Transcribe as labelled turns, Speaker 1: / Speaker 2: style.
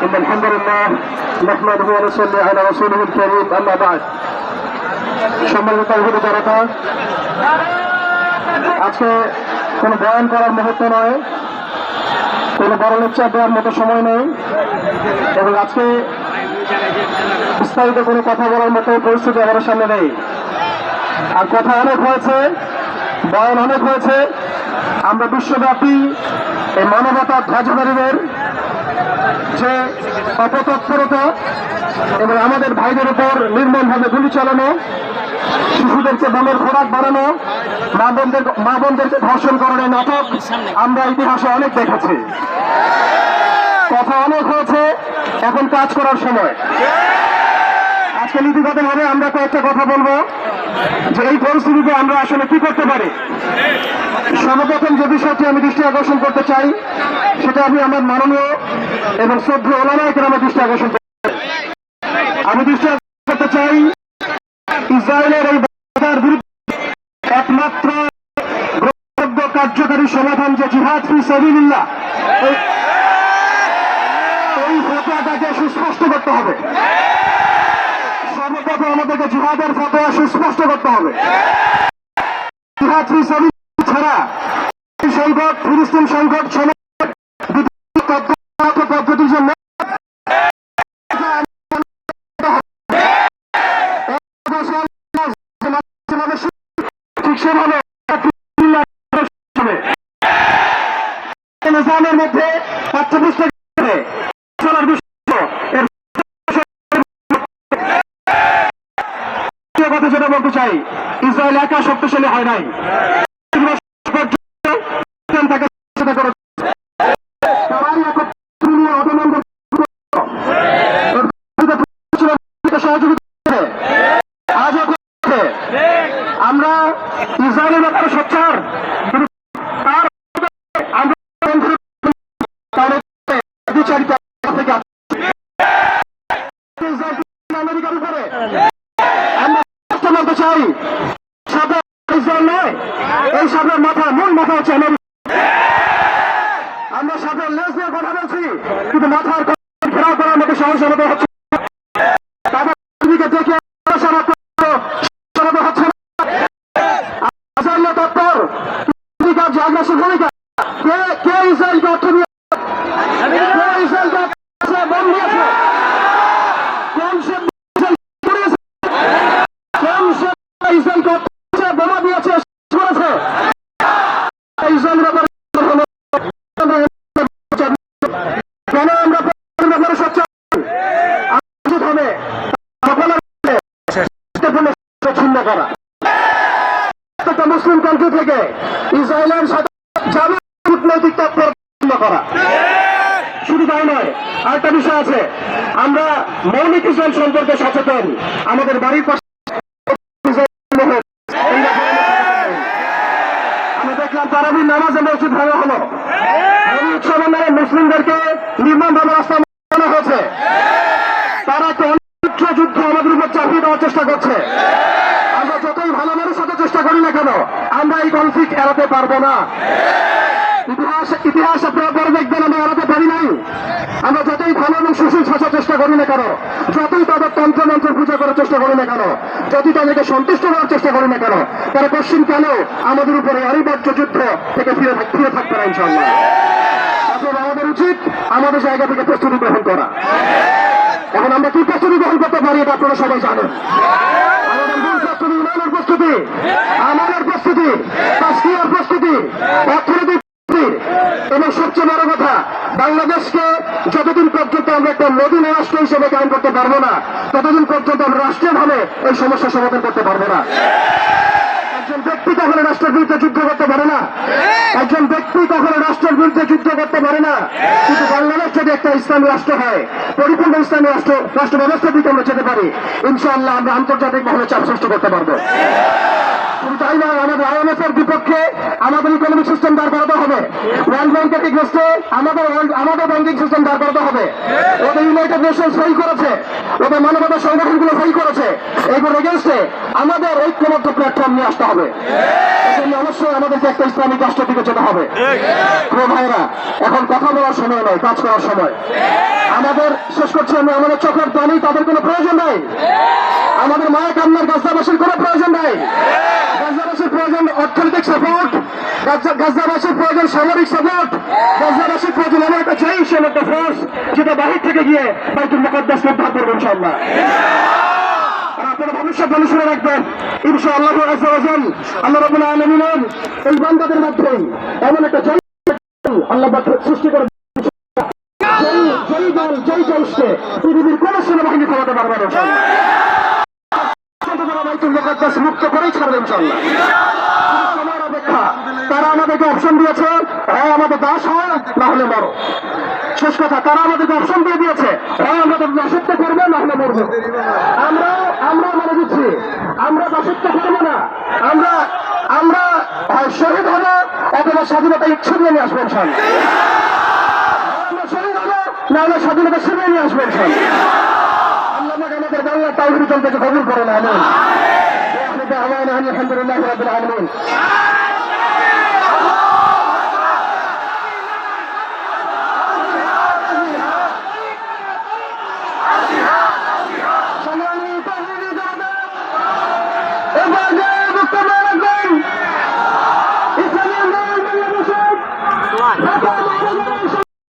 Speaker 1: إن الحمد لله نحمده ونصلي على رسوله الكريم أما بعد সম্মানিত তাওহীদ জনতা, আজকে কোনো বয়ান করার মুহূর্ত নয়, কোনো বড় লেকচার দেওয়ার মতো সময় নেই এবং আজকে বিস্তারিত কোনো কথা বলার মতো পরিস্থিতি আমাদের সামনে নেই। আর কথা অনেক হয়েছে, বয়ান অনেক হয়েছে। আমরা বিশ্বব্যাপী এই মানবতার ধ্বজাধারীদের যে অপতৎপরতা এবং আমাদের ভাইদের উপর নির্মমভাবে গুলি চালানো, শিশুদেরকে বোমের খোরাক বানানো, মা বোনদেরকে ধর্ষণ করানোর নাটক আমরা ইতিহাসে অনেক দেখেছি। কথা অনেক হয়েছে, এখন কাজ করার সময়। আজকে নীতিগতভাবে আমরা কয়েকটা কথা বলবো যে এই পরিস্থিতিতে আমরা আসলে কি করতে পারি। সর্বপ্রথম যে বিষয়টি আমি দৃষ্টি আকর্ষণ করতে চাই সেটা আমি আমার মাননীয় এবং শ্রদ্ধেয় ওলামায়ে কেরামের দৃষ্টি আকর্ষণ আমি দৃষ্টি আকর্ষণ করতে চাই ইসরায়েলের এই বাধার বিরুদ্ধে একমাত্র গ্রহণযোগ্য কার্যকারী সমাধান যে জিহাদ ফি সাবিলিল্লাহ, এই ফতোয়াটাকে সুস্পষ্ট করতে হবে। সর্বপ্রথম আমাদেরকে জিহাদের ফতোয়া সুস্পষ্ট করতে হবে। জিহাদ ফি সাবিলিল্লাহ ছাড়া সংকট, ফিলিস্তিন সংকট পদ্ধতির জন্য নিজামের মধ্যে পাঠ্যপুস্তক চলার কথা যেটা বলতে চাই, ইসরায়েল একা শক্তিশালী হয় নাই। আমরা ইসরায়েলের ব্যাপারে সোচ্চার, আমেরিকার উপরে আমরা বলতে চাই সাথে ইসরায়েল নয়, এই সাথের মাথা মূল মাথা হচ্ছে আমেরিকা। আমরা সাথে লেজ নিয়ে কথা বলছি, কিন্তু মাথার ঘেরাও করার মতো সাহস আমাদের হচ্ছে তাদের দেখে হচ্ছে না তৎপর আগ্রাসী ভূমিকা। কে ইসরায়েলকে অর্থ দিয়ে ইসরায়েলকে বন দিয়েছে? কোন সে ইসরায়েলকে বোমা দিয়েছে, করেছে? ইসরায়েলের ব্যাপারে কেন আমরা ব্যাপারে সোচ্চার হবে ছিন্ন করা একটা মুসলিম কান্ট্রি থেকে ইসরায়েলের সাথে কূটনৈতিক তৎপরতা করা। শুধু তাই নয়, আরেকটা বিষয় আছে, আমরা মৌলিক ইসলাম সম্পর্কে সচেতন। আমাদের বাড়ির পাশে আমি দেখলাম তারাবির নামাজে মসজিদ ভাঙা হলো, এই উৎসবের নামে মুসলিমদেরকে নির্মমভাবে রাস্তা আনা হয়েছে। তারা একটা অনিচ্ছ যুদ্ধ আমাদের উপর চাপিয়ে দেওয়ার চেষ্টা করছে। আমরা যতই ভালো মানুষ হতে চেষ্টা করি না কেন, আমরা এই কনফ্লিক্ট এড়াতে পারবো না। ইতিহাস আপনারা পরে দেখবেন আমরা এড়াতে পারি নাই। আমরা যতই ভালো এবং সুশীল শাসার চেষ্টা করি না কেন, যতই তাদের তন্ত্রমন্ত্রের পূজা করার চেষ্টা করি না কেন, যতই তাদেরকে সন্তুষ্ট করার চেষ্টা করি না কেন, তারা পশ্চিম কেন আমাদের উপরে অনিবার্য যুদ্ধ থেকে ফিরে থাকবে না ইনশাআল্লাহ। আসলে আমাদের উচিত আমাদের জায়গা থেকে প্রস্তুতি গ্রহণ করা। এখন আমরা কি প্রস্তুতি গ্রহণ করতে পারি এটা আপনারা সবাই জানেন। আমাদের মূল প্রস্তুতি ইমানের প্রস্তুতি, আমাদের প্রস্তুতি, তাসকিয়ার প্রস্তুতি, অর্থনৈতিক এবং সবচেয়ে বড় কথা, বাংলাদেশকে যতদিন পর্যন্ত আমরা একটা মদিনা রাষ্ট্র হিসেবে কায়েম করতে পারবো না, ততদিন পর্যন্ত আমরা রাষ্ট্রীয়ভাবে এই সমস্যার সমাধান করতে পারবো না। একজন ব্যক্তি কখনো রাষ্ট্রের বিরুদ্ধে যুদ্ধ করতে পারে না, একজন ব্যক্তি কখনো রাষ্ট্রের বিরুদ্ধে যুদ্ধ করতে পারে না। কিন্তু বাংলাদেশ যদি একটা ইসলামী রাষ্ট্র হয়, পরিপূর্ণ ইসলামী রাষ্ট্র ব্যবস্থার দিকে আমরা যেতে পারি, ইনশাআল্লাহ আমরা আন্তর্জাতিক মহলে চাপ সৃষ্টি করতে পারবো। শুধু তাই নয়, আমাদের IMF এর বিপক্ষে আমাদের ইকোনমিক সিস্টেম দাঁড় করাতে হবে, ওয়ার্ল্ড ব্যাংকের এগেইনস্টে আমাদের ব্যাংকিং সিস্টেম দাঁড় করাতে হবে। ওদের ইউনাইটেড নেশনস সই করেছে, ওদের মানবতা সংগঠনগুলো সই করেছে, এগুলোর এগেইনস্টে আমাদের ঐক্যবদ্ধ প্ল্যাটফর্ম নিয়ে আসতে হবে। এজন্য অবশ্যই আমাদেরকে একটা ইসলামিক রাষ্ট্রের দিকে যেতে হবে। ভাইরা, এখন কথা বলার সময় নয়, কাজ করার সময়। আমাদের শেষ করছি আমি, আমাদের চোখের পানি তাদের কোনো প্রয়োজন নাই, আমাদের মায়া কান্নার গাছাবাসীর কোনো প্রয়োজন নাই। গাছাবাসীর প্রয়োজন অর্থনৈতিক সাপোর্ট, গাছাবাসীর প্রয়োজন সামরিক সাপোর্ট, গাছাবাসীর প্রয়োজন এমন একটা জয়ী একটা ফোর্স যেটা বাহির থেকে গিয়ে বাইতুল মুকাদ্দাস উদ্ধার করবে ইনশাআল্লাহ। আপনারা ভবিষ্যৎ বাণী শুনে রাখবেন ইনশাআল্লাহ আল্লাহ রাব্বুল আলামিনের এই বান্দাদের মধ্যে এমন একটা জয় আল্লাহ সৃষ্টি করে জয় জলসে পৃথিবীর কোন সেনাবাহিনী কমাতে পারবে না ইনশাআল্লাহ। বাইতুল মুকাদ্দাস মুক্ত করেই ছাড়বে ইনশাআল্লাহ। সময়ের অপেক্ষা। তারা আমাদেরকে অপশন দিয়েছে, হয় আমাদের দাস হয় না হলে মরো। শেষ কথা, তারা আমাদেরকে অপশন দিয়ে দিয়েছে, হয় আমরা দাসত্ব করবো না হলে মরবো। আমরা মনে দিচ্ছি আমরা দাসত্ব করবো না, আমরা হয় শহীদ হবো অথবা স্বাধীনতা ছিনিয়ে নিয়ে আসবো ইনশাআল্লাহ। আমরা শহীদ হবো না হলে স্বাধীনতা ছিনিয়ে নিয়ে আসবো ইনশাআল্লাহ। আল্লাহ আমাদের বাংলার তাওহীদ থেকে কবুল করে না। আমিন। আলহামদুলিল্লাহ রাব্বিল আলামিন। এবার